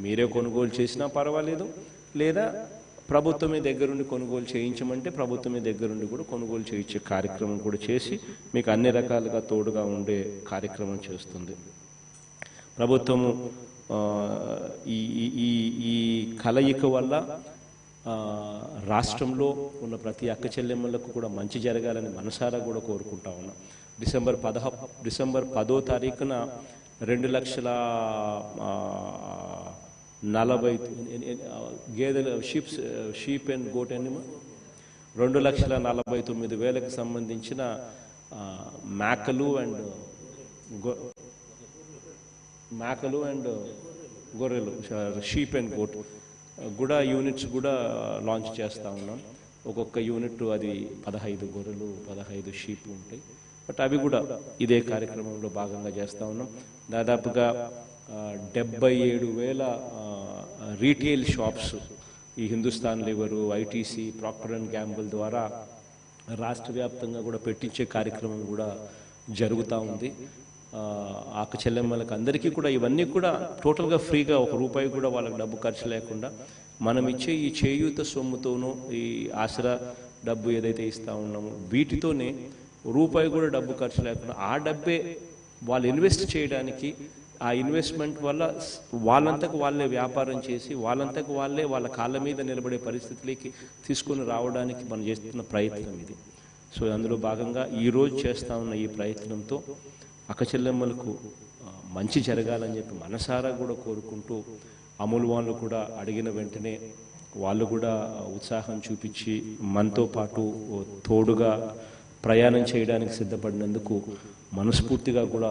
మీరే కొనుగోలు చేసినా పర్వాలేదు, లేదా ప్రభుత్వమే దగ్గరుండి కొనుగోలు చేయించమంటే ప్రభుత్వమే దగ్గరుండి కూడా కొనుగోలు చేయించే కార్యక్రమం కూడా చేసి మీకు అన్ని రకాలుగా తోడుగా ఉండే కార్యక్రమం చేస్తుంది ప్రభుత్వము. ఈ ఈ ఈ కలయిక వల్ల రాష్ట్రంలో ఉన్న ప్రతి అక్క చెల్లెమ్మలకు కూడా మంచి జరగాలని మనసారా కూడా కోరుకుంటా ఉన్నాం. డిసెంబర్ 10వ తారీఖున 2,40,000 గేదెలు షీప్ అండ్ గోట్ ఎనిమల్ 2,49,000కి సంబంధించిన మేకలు అండ్ గొర్రెలు షీప్ అండ్ గోట్ కూడా యూనిట్స్ కూడా లాంచ్ చేస్తూ ఉన్నాం. ఒక్కొక్క యూనిట్ అది 15 గొర్రెలు 15 షీప్ ఉంటాయి. బట్ అవి కూడా ఇదే కార్యక్రమంలో భాగంగా చేస్తూ ఉన్నాం. దాదాపుగా 77,000 రీటైల్ షాప్స్ ఈ Hindustan liver, ITC, Procter and Gamble ద్వారా రాష్ట్ర వ్యాప్తంగా కూడా పెట్టించే కార్యక్రమం కూడా జరుగుతూ ఉంది. ఆక చెల్లెమ్మలకు అందరికీ కూడా ఇవన్నీ కూడా టోటల్గా ఫ్రీగా, ₹1 కూడా వాళ్ళకి డబ్బు ఖర్చు లేకుండా మనం ఇచ్చే ఈ చేయూత సొమ్ముతోనూ ఈ ఆసరా డబ్బు ఏదైతే ఇస్తూ ఉన్నామో వీటితోనే ₹1 కూడా డబ్బు ఖర్చు లేకుండా ఆ డబ్బే వాళ్ళు ఇన్వెస్ట్ చేయడానికి, ఆ ఇన్వెస్ట్మెంట్ వల్ల వాళ్ళంతకు వాళ్ళే వ్యాపారం చేసి వాళ్ళంతకు వాళ్ళే వాళ్ళ కాళ్ళ మీద నిలబడే పరిస్థితులకి తీసుకొని రావడానికి మనం చేస్తున్న ప్రయత్నం ఇది. సో అందులో భాగంగా ఈరోజు చేస్తూ ఉన్న ఈ ప్రయత్నంతో అక్క చెల్లెమ్మలకు మంచి జరగాలని చెప్పి మనసారా కూడా కోరుకుంటూ అమూల్ వాళ్ళు కూడా అడిగిన వెంటనే వాళ్ళు కూడా ఉత్సాహం చూపించి మనతో పాటు తోడుగా ప్రయాణం చేయడానికి సిద్ధపడినందుకు మనస్ఫూర్తిగా కూడా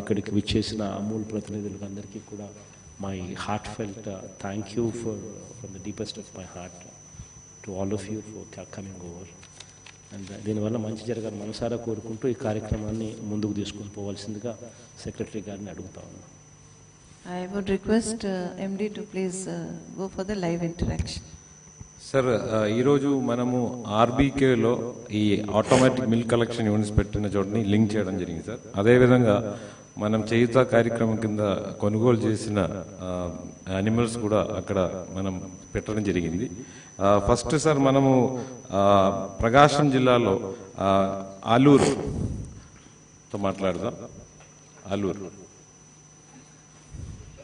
ఇక్కడికి విచ్చేసిన అమూల్ ప్రతినిధులకు అందరికీ కూడా my heart felt thank you from the deepest of my heart to all of you for coming over. And దీనివల్ల మంచి జరగాలని మనసారా కోరుకుంటూ ఈ కార్యక్రమాన్ని ముందుకు తీసుకొని పోవాల్సిందిగా సెక్రటరీ గారిని అడుగుతా ఉన్నాను. I would request MD to please go for the live interaction. Sir, ఈరోజు మనము ఆర్బీకేలో ఈ ఆటోమేటిక్ మిల్క్ కలెక్షన్ యూనిట్స్ పెట్టిన చోటని లింక్ చేయడం జరిగింది సార్. అదేవిధంగా మనం చేయుత కార్యక్రమం కింద కొనుగోలు చేసిన యానిమల్స్ కూడా అక్కడ మనం పెట్టడం జరిగింది. ఫస్ట్ సార్, మనము ప్రకాశం జిల్లాలో ఆలూరుతో మాట్లాడదాం. Aluru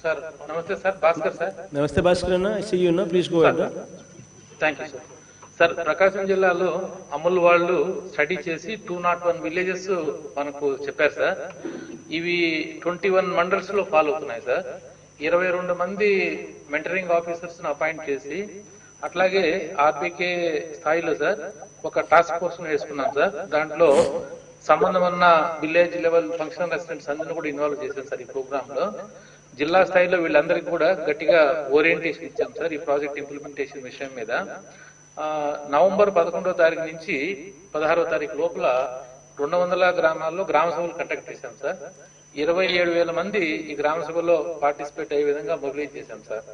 sir. Namaste sir, Bhaskar sir. Namaste Bhaskar అన్న, ఐ సీ యూ అన్న, please go ahead. Thank you sir. Sir, Prakasam జిల్లాలో అమూల్ వాళ్ళు స్టడీ చేసి 201 విలేజెస్ మనకు చెప్పారు సార్. ఇవి 21 మండల్స్ లో ఫాలో అవుతున్నాయి సార్. 22 మంది మెంటరింగ్ ఆఫీసర్స్ అపాయింట్ చేసి, అట్లాగే ఆర్బీకే స్థాయిలో సార్ ఒక టాస్క్ ఫోర్స్ వేసుకున్నాం సార్. దాంట్లో సంబంధం ఉన్న విలేజ్ లెవెల్ ఫంక్షనల్ అసిస్టెంట్స్ అందరినీ కూడా ఇన్వాల్వ్ చేశాం సార్ ఈ ప్రోగ్రామ్ లో. జిల్లా స్థాయిలో వీళ్ళందరికీ కూడా గట్టిగా ఓరియంటేషన్ ఇచ్చాం సార్ ఈ ప్రాజెక్ట్ ఇంప్లిమెంటేషన్ విషయం మీద. నవంబర్ 11వ తారీఖు నుంచి 16వ తారీఖు లోపల 200 గ్రామాల్లో గ్రామ సభలు కండక్ట్ చేశాం సార్. 27,000 మంది ఈ గ్రామ సభలో పార్టిసిపేట్ అయ్యే విధంగా మొబిలైజ్ చేశాం సార్.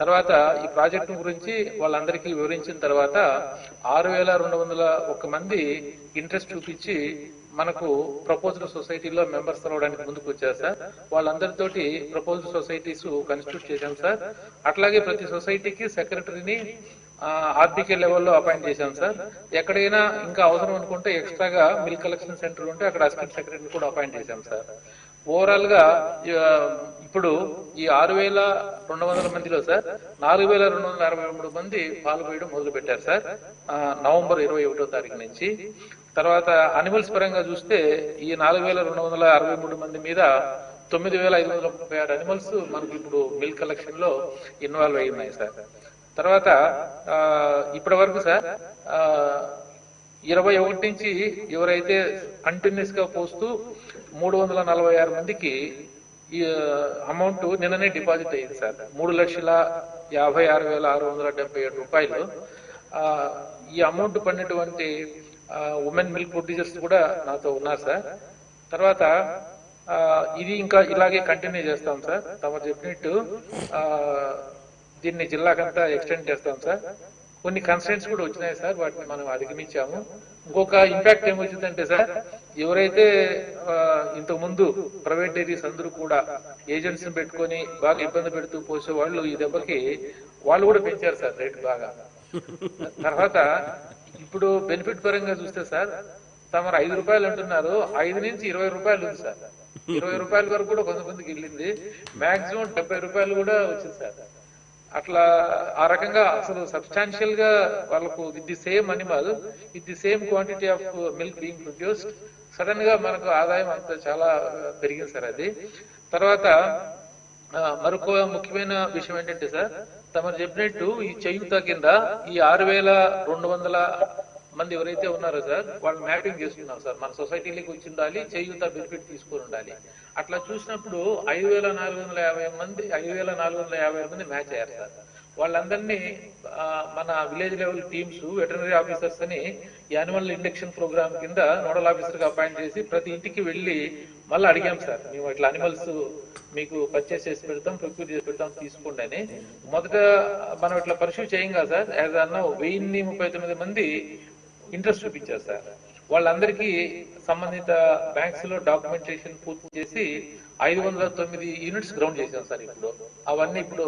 తర్వాత ఈ ప్రాజెక్టు గురించి వాళ్ళందరికీ వివరించిన తర్వాత 6,201 మంది ఇంట్రెస్ట్ చూపించి మనకు ప్రపోజల్ సొసైటీలో మెంబర్స్ అవ్వడానికి ముందుకు వచ్చారు సార్. వాళ్ళందరితోటి ప్రపోజల్ సొసైటీస్ కన్స్టిట్యూట్ చేశాం సార్. అట్లాగే ప్రతి సొసైటీకి సెక్రటరీని ఆర్బీకే లెవెల్లో అపాయింట్ చేశాం సార్. ఎక్కడైనా ఇంకా అవసరం అనుకుంటే ఎక్స్ట్రాగా మిల్క్ కలెక్షన్ సెంటర్ ఉంటే అక్కడ అసిస్టెంట్ సెక్రటరీని కూడా అపాయింట్ చేశాం సార్. ఓవరాల్ గా ఇప్పుడు ఈ 6,200 మందిలో సార్ 4,263 మంది పాల్గొనడం మొదలు పెట్టారు సార్ నవంబర్ 21వ తారీఖు నుంచి. తర్వాత అనిమల్స్ పరంగా చూస్తే ఈ 4,263 మంది మీద 9,536 అనిమల్స్ మనకు ఇప్పుడు మిల్క్ కలెక్షన్ లో ఇన్వాల్వ్ అయి ఉన్నాయి సార్. తర్వాత ఇప్పటి వరకు సార్ 21 నుంచి ఎవరైతే కంటిన్యూస్ గా పోస్తూ 346 మందికి ఈ అమౌంట్ నిన్ననే డిపాజిట్ అయ్యింది సార్. 3,56,677 రూపాయలు. ఈ అమౌంట్ పడినటువంటి ఉమెన్ మిల్క్ ప్రొడ్యూసర్స్ కూడా నాతో ఉన్నారు సార్. తర్వాత ఇది ఇంకా ఇలాగే కంటిన్యూ చేస్తాం సార్. తమ చెప్పినట్టు దీన్ని జిల్లాకంతా ఎక్స్టెండ్ చేస్తాం సార్. కొన్ని కన్స్టెంట్స్ కూడా వచ్చినాయి సార్, వాటిని మనం అధిగమించాము. ఇంకొక ఇంపాక్ట్ ఏమొచ్చిందంటే సార్, ఎవరైతే ఇంతకు ముందు ప్రైవేట్ డైరీస్ అందరూ కూడా ఏజెంట్స్ ని పెట్టుకొని బాగా ఇబ్బంది పెడుతూ పోసే వాళ్ళు ఈ దెబ్బకి వాళ్ళు కూడా పెంచారు సార్ రేటు బాగా. తర్వాత ఇప్పుడు బెనిఫిట్ పరంగా చూస్తే సార్, తమరు 5 రూపాయలు అంటున్నారు, 5 నుంచి 20 రూపాయలు ఉంది సార్. 20 రూపాయల వరకు కూడా కొంతమందికి వెళ్ళింది, మాక్సిమం 70 రూపాయలు కూడా వచ్చింది సార్. అట్లా ఆ రకంగా అసలు సబ్స్టాన్షియల్ గా వాళ్ళకు with the same animal with the same quantity of milk being produced sudden గా మనకు ఆదాయం అంత చాలా పెరిగింది సార్ అది. తర్వాత మరొక ముఖ్యమైన విషయం ఏంటంటే సార్, తమరు చెప్పినట్టు ఈ చేయూత కింద ఈ 6,200 మంది ఎవరైతే ఉన్నారో సార్, వాళ్ళు మ్యాపింగ్ చేసుకున్నారు సార్. మన సొసైటీలోకి వచ్చి ఉండాలి, చేయూత బెనిఫిట్ తీసుకొని ఉండాలి. అట్లా చూసినప్పుడు 5,450 మంది మ్యాచ్ అయ్యారు సార్. వాళ్ళందరినీ మన village level teams, veterinary officers అని యాన్యువల్ ఇండక్షన్ ప్రోగ్రామ్ కింద నోడల్ ఆఫీసర్ గా అపాయింట్ చేసి ప్రతి ఇంటికి వెళ్ళి మళ్ళీ అడిగాం సార్, మేము ఇట్లా అనిమల్స్ మీకు పర్చేస్ చేసి పెడతాం, ప్రొక్యూర్ చేసి పెడతాం, తీసుకోండి అని. మొదట మనం ఇట్లా పర్సూ చేయం కదా సార్, యాజ్ అన్న 1039 మంది ఇంట్రెస్ట్ చూపించారు సార్. వాళ్ళందరికీ సంబంధిత బ్యాంక్స్ లో డాక్యుమెంటేషన్ పూర్తి చేసి 509 యూనిట్స్ గ్రౌండ్ చేశాం సార్. ఇప్పుడు అవన్నీ ఇప్పుడు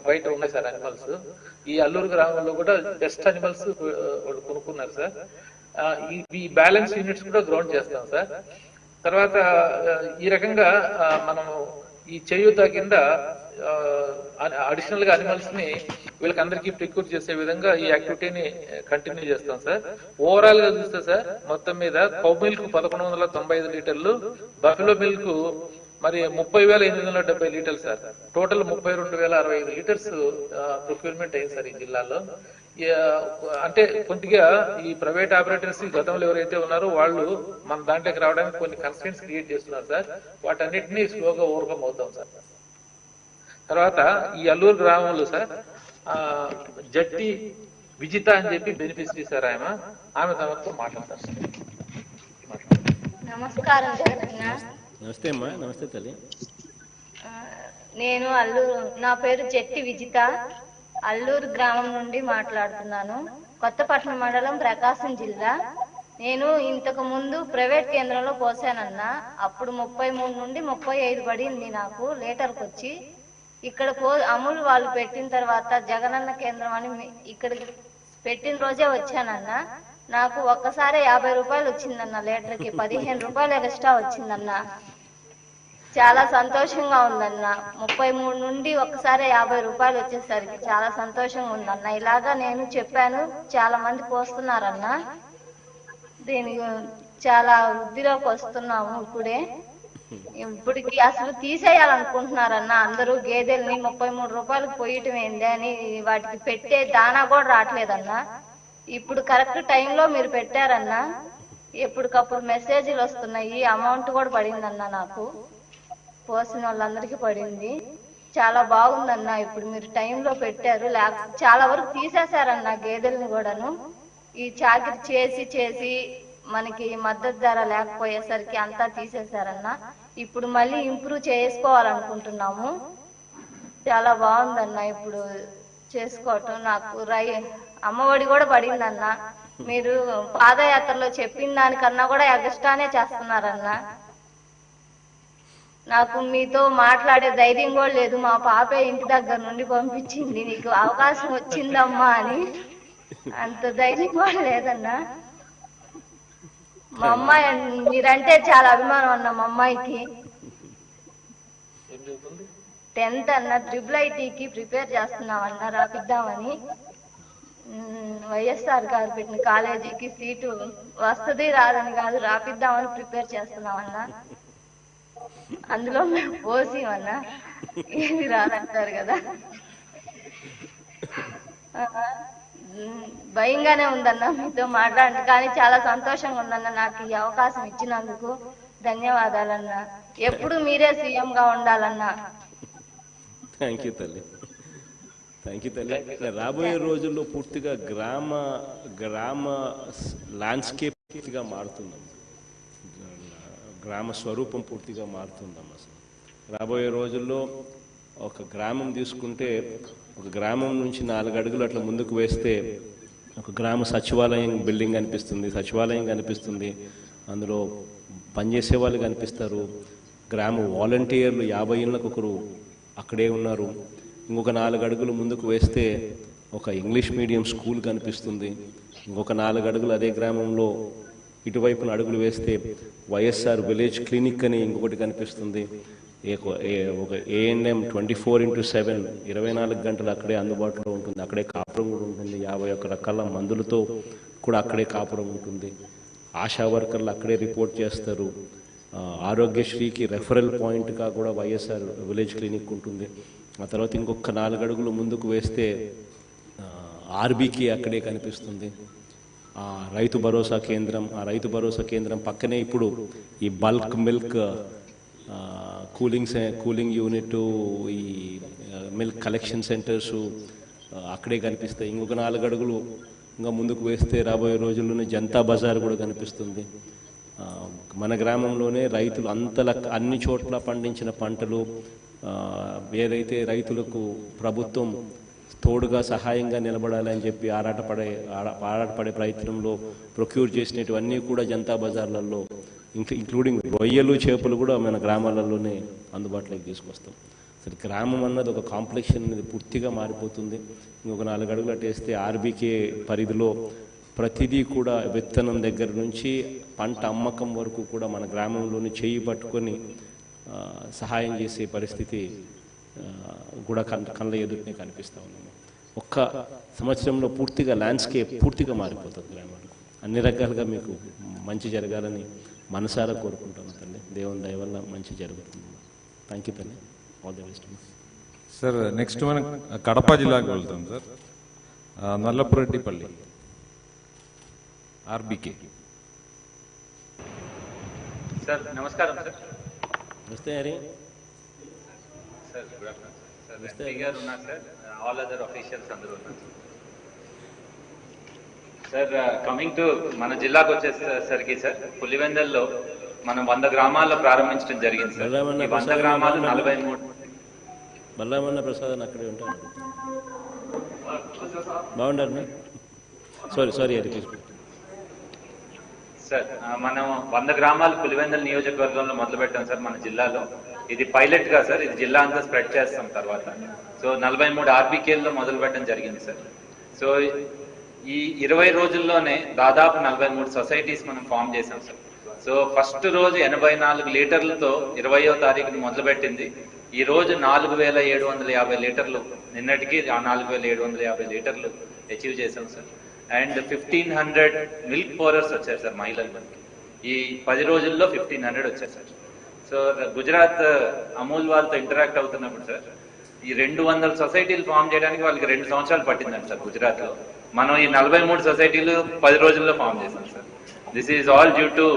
బయట ఉన్నాయి సార్ అనిమల్స్. ఈ అల్లూరు గ్రామంలో కూడా బెస్ట్ అనిమల్స్ వాళ్ళు కొనుక్కున్నారు సార్. ఈ బ్యాలెన్స్ యూనిట్స్ కూడా గ్రౌండ్ చేస్తాం సార్. తర్వాత ఈ రకంగా మనము ఈ చేయూత కింద అడిషనల్ గా అనిమల్స్ ని వీళ్ళకి అందరికీ ప్రిక్యూర్ చేసే విధంగా ఈ యాక్టివిటీని కంటిన్యూ చేస్తాం సార్. ఓవరాల్ గా చూస్తే సార్, మొత్తం మీద కౌ మిల్క్ 1195 లీటర్లు, బఫెలో మిల్క్ మరి 30,870 లీటర్లు సార్. టోటల్ 32,065 లీటర్స్ ప్రొక్యూర్మెంట్ అయింది సార్ ఈ జిల్లాలో. అంటే కొద్దిగా ఈ ప్రైవేట్ ఆపరేటర్స్ గతంలో ఎవరైతే ఉన్నారో వాళ్ళు మన దాంట్లోకి రావడానికి కొన్ని కన్స్టెంట్స్ క్రియేట్ చేస్తున్నారు సార్. వాటన్నిటినీ స్లోగా ఓవర్కమ్ అవుతాం సార్. తర్వాత ఈ అల్లూరు గ్రామంలో సార్ జట్టి విజిత అని చెప్పి బెనిఫిషరీ సార్, ఆమె తమతో మాట్లాడతారు సార్. నమస్కారం సార్. నమస్తే అమ్మా. నమస్తే తల్లి. నేను నా పేరు జట్టి విజిత, అల్లూరు గ్రామం నుండి మాట్లాడుతున్నాను. కొత్తపట్నం మండలం, ప్రకాశం జిల్లా. నేను ఇంతకు ముందు ప్రైవేట్ కేంద్రంలో పోసానన్నా, అప్పుడు 33 నుండి 35 పడింది నాకు లీటర్కి వచ్చి. ఇక్కడ అమూల్ వాళ్ళు పెట్టిన తర్వాత జగనన్న కేంద్రం అని ఇక్కడికి పెట్టిన రోజే వచ్చానన్నా. నాకు ఒక్కసారి 50 రూపాయలు వచ్చిందన్న లీటర్కి, 15 రూపాయలు ఎక్స్ట్రా వచ్చిందన్న. చాలా సంతోషంగా ఉందన్న. 33 నుండి ఒక్కసారి 50 రూపాయలు వచ్చేసరికి చాలా సంతోషంగా ఉందన్న. ఇలాగా నేను చెప్పాను, చాలా మంది పోస్తున్నారన్న. దీనికి చాలా వృద్ధిలోకి వస్తున్నాము. ఇప్పటికి అసలు తీసేయాలనుకుంటున్నారన్న అందరూ. గేదెల్ని 33 రూపాయలకు పోయటం ఏంది అని వాటికి పెట్టే దానా కూడా రావట్లేదన్న. ఇప్పుడు కరెక్ట్ టైంలో మీరు పెట్టారన్న, ఎప్పటికప్పుడు మెసేజ్లు వస్తున్నాయి. అమౌంట్ కూడా పడిందన్న, నాకు పోసిన వాళ్ళందరికీ పడింది. చాలా బాగుందన్న. ఇప్పుడు మీరు టైంలో పెట్టారు, చాలా వరకు తీసేశారన్న గేదెల్ని కూడాను. ఈ చాకిరి చేసి మనకి మద్దతు ధర లేకపోయేసరికి అంతా తీసేశారన్న. ఇప్పుడు మళ్ళీ ఇంప్రూవ్ చేసుకోవాలనుకుంటున్నాము. చాలా బాగుందన్న ఇప్పుడు చేసుకోవటం. నాకు అమ్మఒడి కూడా పడిందన్న. మీరు పాదయాత్రలో చెప్పిన దానికన్నా కూడా ఎగస్ట్రానే చేస్తున్నారన్న. నాకు మీతో మాట్లాడే ధైర్యం కూడా లేదు. మా పాపే ఇంటి దగ్గర నుండి పంపించింది, నీకు అవకాశం వచ్చిందమ్మా అని. అంత ధైర్యం కూడా లేదన్నా. మా అమ్మాయి మీరంటే చాలా అభిమానం అన్న. మా అమ్మాయికి 10th అన్న, IIITకి ప్రిపేర్ చేస్తున్నామన్నా, రాపిద్దామని. వైఎస్ఆర్ గారు పెట్టిన కాలేజీకి సీటు వస్తుంది రాదని కాదు, రాపిద్దామని ప్రిపేర్ చేస్తున్నామన్నా. అందులో మేము పోసిమన్నా, ఏది రాదంటారు కదా. భయంగానే ఉందన్న మీతో మాట్లాడండి, కానీ చాలా సంతోషంగా ఉందన్న. నాకు ఈ అవకాశం ఇచ్చినందుకు ధన్యవాదాలన్నా. ఎప్పుడు మీరే సీఎం గా ఉండాలన్నా. థ్యాంక్ యూ తల్లి. రాబోయే రోజుల్లో పూర్తిగా గ్రామ ల్యాండ్స్కేప్ పూర్తిగా మారుతుందమ్మా. గ్రామ స్వరూపం పూర్తిగా మారుతుందమ్మా. అసలు రాబోయే రోజుల్లో ఒక గ్రామం తీసుకుంటే, ఒక గ్రామం నుంచి 4 అడుగులు అట్లా ముందుకు వేస్తే ఒక గ్రామ సచివాలయం బిల్డింగ్ కనిపిస్తుంది, సచివాలయం కనిపిస్తుంది, అందులో పనిచేసే వాళ్ళు కనిపిస్తారు, గ్రామ వాలంటీర్లు 50 ఇళ్ళకు ఒకరు అక్కడే ఉన్నారు. ఇంకొక 4 అడుగులు ముందుకు వేస్తే ఒక ఇంగ్లీష్ మీడియం స్కూల్ కనిపిస్తుంది. ఇంకొక 4 అడుగులు అదే గ్రామంలో ఇటువైపున అడుగులు వేస్తే వైఎస్ఆర్ విలేజ్ క్లినిక్ అని ఇంకొకటి కనిపిస్తుంది. ఒక ఏఎన్ఎం 24/7 24 గంటలు అక్కడే అందుబాటులో ఉంటుంది. అక్కడే కాపురం కూడా ఉంటుంది. 51 రకాల మందులతో కూడా అక్కడే కాపురం ఉంటుంది. ఆశా వర్కర్లు అక్కడే రిపోర్ట్ చేస్తారు. ఆరోగ్యశ్రీకి రెఫరల్ పాయింట్గా కూడా వైఎస్ఆర్ విలేజ్ క్లినిక్ ఉంటుంది. ఆ తర్వాత ఇంకొక 4 అడుగులు ముందుకు వేస్తే ఆర్బీకి అక్కడే కనిపిస్తుంది. ఆ రైతు భరోసా కేంద్రం పక్కనే ఇప్పుడు ఈ బల్క్ మిల్క్ కూలింగ్ యూనిట్, ఈ మిల్క్ కలెక్షన్ సెంటర్సు అక్కడే కనిపిస్తాయి. ఇంకొక 4 అడుగులు ఇంకా ముందుకు వేస్తే రాబోయే రోజుల్లోనే జనతా బజార్ కూడా కనిపిస్తుంది. మన గ్రామంలోనే రైతులు అన్ని చోట్ల పండించిన పంటలు ఏదైతే రైతులకు ప్రభుత్వం తోడుగా సహాయంగా నిలబడాలని చెప్పి ఆరాటపడే ప్రయత్నంలో ప్రొక్యూర్ చేసినటువన్నీ కూడా జనతా బజార్లలో ఇంక్లూడింగ్ రొయ్యలు చేపలు కూడా మన గ్రామాలలోనే అందుబాటులోకి తీసుకొస్తాం. అసలు గ్రామం అన్నది ఒక కాంప్లెక్షన్ అనేది పూర్తిగా మారిపోతుంది. ఇంకొక 4 అడుగులు అట్టేస్తే ఆర్బీకే పరిధిలో ప్రతిదీ కూడా విత్తనం దగ్గర నుంచి పంట అమ్మకం వరకు కూడా మన గ్రామంలోని చేయి పట్టుకొని సహాయం చేసే పరిస్థితి కూడా కళ్ళ ఎదుటినే కనిపిస్తూ ఉన్నాము. ఒక్క సంవత్సరంలో పూర్తిగా ల్యాండ్స్కేప్ పూర్తిగా మారిపోతుంది గ్రామాలకు. అన్ని రకాలుగా మీకు మంచి జరగాలని మనసారా కోరుకుంటాను తల్లి. దేవుని దయ వల్ల మంచి జరుగుతుంది. థ్యాంక్ యూ తల్లి. All the best. Sir next మనం కడప జిల్లాకు వెళ్తాం సార్. నల్లపురెడ్డిపల్లి ఆర్బీకే. సార్ నమస్కారం సార్. నమస్తే Hari. Sir good afternoon sir. MP గారు ఉన్నారు సార్, ఆల్ అదర్ ఆఫీషియల్స్ అందరూ ఉన్నారు సార్. కమింగ్ టు మన జిల్లాకు వచ్చేసరికి సార్, పులివెందల్లో మనం 100 గ్రామాల్లో ప్రారంభించడం జరిగింది సార్. 100 గ్రామాలు 43. బల్లామన్న ప్రసాద్ అక్కడే ఉంటాను. బాగుండారు. Sorry Hari sir. మనం 100 గ్రామాలు పులివెందల నియోజకవర్గంలో మొదలు పెట్టాం సార్ మన జిల్లాలో. ఇది పైలట్ గా సార్, ఇది జిల్లా అంతా స్ప్రెడ్ చేస్తాం తర్వాత. సో 43 ఆర్బీకేల్లో మొదలు పెట్టడం జరిగింది సార్. సో ఈ 20 రోజుల్లోనే దాదాపు 43 సొసైటీస్ మనం ఫామ్ చేసాం సార్. సో ఫస్ట్ రోజు 84 లీటర్లతో 20వ తారీఖుని మొదలుపెట్టింది. ఈ రోజు 4750 లీటర్లు, నిన్నటికి 4750 లీటర్లు అచీవ్ చేసాం సార్. అండ్ 1500 మిల్క్ పోరర్స్ వచ్చారు సార్ మహిళలు మనకి. ఈ 10 రోజుల్లో 1500 వచ్చారు సార్. సో గుజరాత్ అమూల్ వాళ్ళతో ఇంటరాక్ట్ అవుతున్నప్పుడు సార్, ఈ 200 సొసైటీలు ఫామ్ చేయడానికి వాళ్ళకి 2 సంవత్సరాలు పట్టిందండి సార్ గుజరాత్ లో. మనం ఈ 43 సొసైటీలు 10 రోజుల్లో ఫామ్ చేసాం sir. This is all due to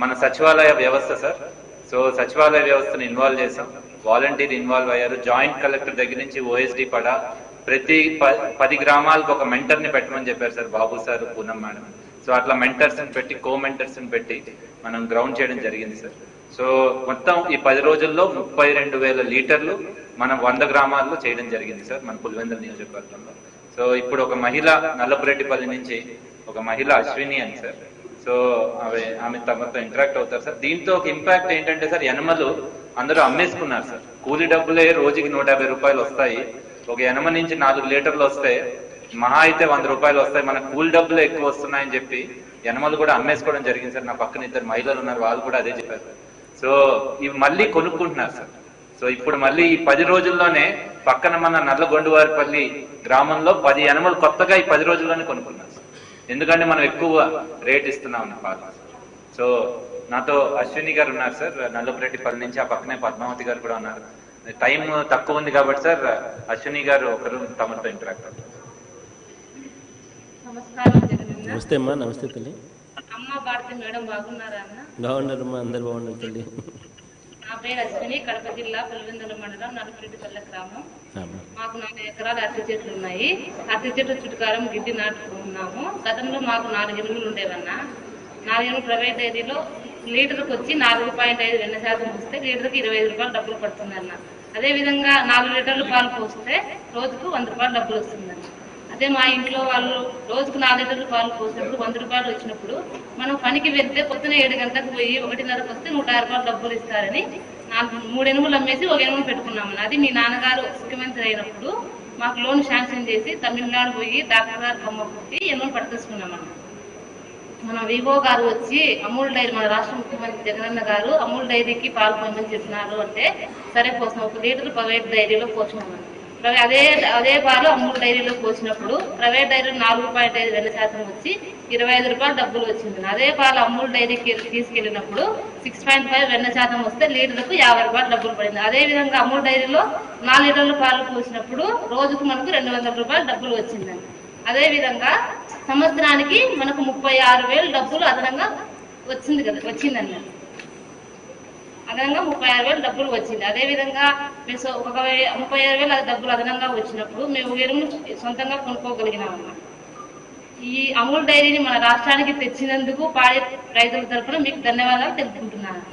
మన సచివాలయ వ్యవస్థ సార్. సో సచివాలయ వ్యవస్థను ఇన్వాల్వ్ చేసాం, వాలంటీర్ ఇన్వాల్వ్ అయ్యారు, జాయింట్ కలెక్టర్ దగ్గర నుంచి ఓఎస్డి పడా ప్రతి 10 గ్రామాలకు ఒక మెంటర్ ని పెట్టమని చెప్పారు సార్ బాబు సార్, పూనం మేడం. సో అట్లా మెంటర్స్ ని పెట్టి, కో మెంటర్స్ ని పెట్టి మనం గ్రౌండ్ చేయడం జరిగింది సార్. సో మొత్తం ఈ 10 రోజుల్లో 32,000 లీటర్లు మనం 100 గ్రామాల్లో చేయడం జరిగింది సార్ మన పులివెందుల నియోజకవర్గంలో. సో ఇప్పుడు ఒక మహిళ నల్లపురెడ్డిపల్లి నుంచి ఒక మహిళ అశ్విని అని సార్. సో ఆమె తమతో ఇంటరాక్ట్ అవుతారు సార్. దీంతో ఒక ఇంపాక్ట్ ఏంటంటే సార్, ఎనమలు అందరూ అమ్మేసుకున్నారు సార్. కూలీ డబ్బులే రోజుకి 150 రూపాయలు వస్తాయి. ఒక ఎనమ నుంచి 4 లీటర్లు వస్తే మహా అయితే 100 రూపాయలు వస్తాయి. మన కూలి డబ్బులు ఎక్కువ వస్తున్నాయని చెప్పి ఎనమలు కూడా అమ్మేసుకోవడం జరిగింది సార్. నా పక్కన 2 మహిళలు ఉన్నారు, వాళ్ళు కూడా అదే చెప్పారు సార్. సో ఇవి మళ్ళీ కొనుక్కుంటున్నారు సార్. సో ఇప్పుడు మళ్ళీ ఈ 10 రోజుల్లోనే పక్కన మన నల్లగొండవారిపల్లి గ్రామంలో 10 ఎనమలు కొత్తగా ఈ 10 రోజుల్లోనే కొనుక్కున్నారు సార్. ఎందుకంటే మనం ఎక్కువ రేట్ ఇస్తున్నాం పాలు. సో నాతో అశ్విని గారు ఉన్నారు సార్ నల్లపురెడ్డిపల్లి నుంచి, ఆ పక్కనే పద్మావతి గారు కూడా ఉన్నారు. టైం తక్కువ ఉంది కాబట్టి సార్ అశ్విని గారు ఒకరు తమతో ఇంటరాక్ట్ అవుతారు. నమస్తే అమ్మా. నమస్తే తల్లి. అమ్మ భారతి మేడం బాగున్నారా అన్న? బాగున్నారమ్మా, అందరు బాగున్నారు తల్లి. నా పేరు అశ్విని, కడప జిల్లా పులివెందుల మండలం నల్లపురెడ్డిపల్లి గ్రామం. మాకు 4 ఎకరాల అరటి చెట్లు ఉన్నాయి. అరటి చెట్టు చుట్టుకారం గిడ్డి నాటుకున్నాము. గతంలో మాకు 4 ఎనుగులు ఉండేవన్న. 4 ఎనుగులు ప్రైవేట్ డైరీలో లీటర్కి వచ్చి 4.5 వెన్న శాతం వస్తే లీటర్కి 25 రూపాయలు డబ్బులు పడుతుంది అన్న. అదేవిధంగా 4 లీటర్లు పాలు పోస్తే రోజుకు 100 రూపాయలు డబ్బులు వస్తుందన్న. అదే మా ఇంట్లో వాళ్ళు రోజుకు 4 లీటర్లు పాలు పోసినప్పుడు 100 రూపాయలు వచ్చినప్పుడు మనం పనికి వెళ్తే పొద్దున 7 గంటలకు పోయి 1:30కి వస్తే 150 రూపాయలు డబ్బులు ఇస్తారని 3 ఎనుములు అమ్మేసి 1 ఎనుము పెట్టుకున్నామని. అది మీ నాన్నగారు ముఖ్యమంత్రి అయినప్పుడు మాకు లోన్ శాంక్షన్ చేసి తమిళనాడు పోయి డాక్టర్ గారు కమ్మ పుట్టి ఎనుములు పట్టుకొచ్చుకున్నామన్న. మన వివో గారు వచ్చి అమూల్ డైరీ, మన రాష్ట్ర ముఖ్యమంత్రి జగనన్న గారు అమూల్ డైరీకి పాలు పోయమని చెప్పినారు అంటే సరే పోసిన 1 లీటర్ ప్రైవేట్ డైరీలో పోసినామని. అదే పాలు అమూల్ డైరీలో పోసినప్పుడు ప్రైవేట్ డైరీ 4.5 వెన్న వచ్చి 25 రూపాయలు డబ్బులు వచ్చింది. అదే పాలు అమూల్ డైరీకి తీసుకెళ్ళినప్పుడు 6.5 వెన్న వస్తే లీటర్కు 50 రూపాయలు డబ్బులు పడింది. అదే విధంగా అమూల్ డైరీలో 4 లీటర్ల పాలు పోసినప్పుడు రోజుకు మనకు 200 రూపాయలు డబ్బులు వచ్చిందండి. అదే విధంగా సంవత్సరానికి మనకు 36,000 డబ్బులు అదనంగా వచ్చిందండి. అదనంగా 36,000 డబ్బులు వచ్చింది. అదే విధంగా మేము 35,000 అది డబ్బులు అదనంగా వచ్చినప్పుడు మేము ఎరువులు సొంతంగా కొనుక్కోగలిగినామన్నా. ఈ అమూల్ డైరీని మన రాష్ట్రానికి తెచ్చినందుకు పాడి రైతుల తరఫున మీకు ధన్యవాదాలు తెలుపుకుంటున్నాను.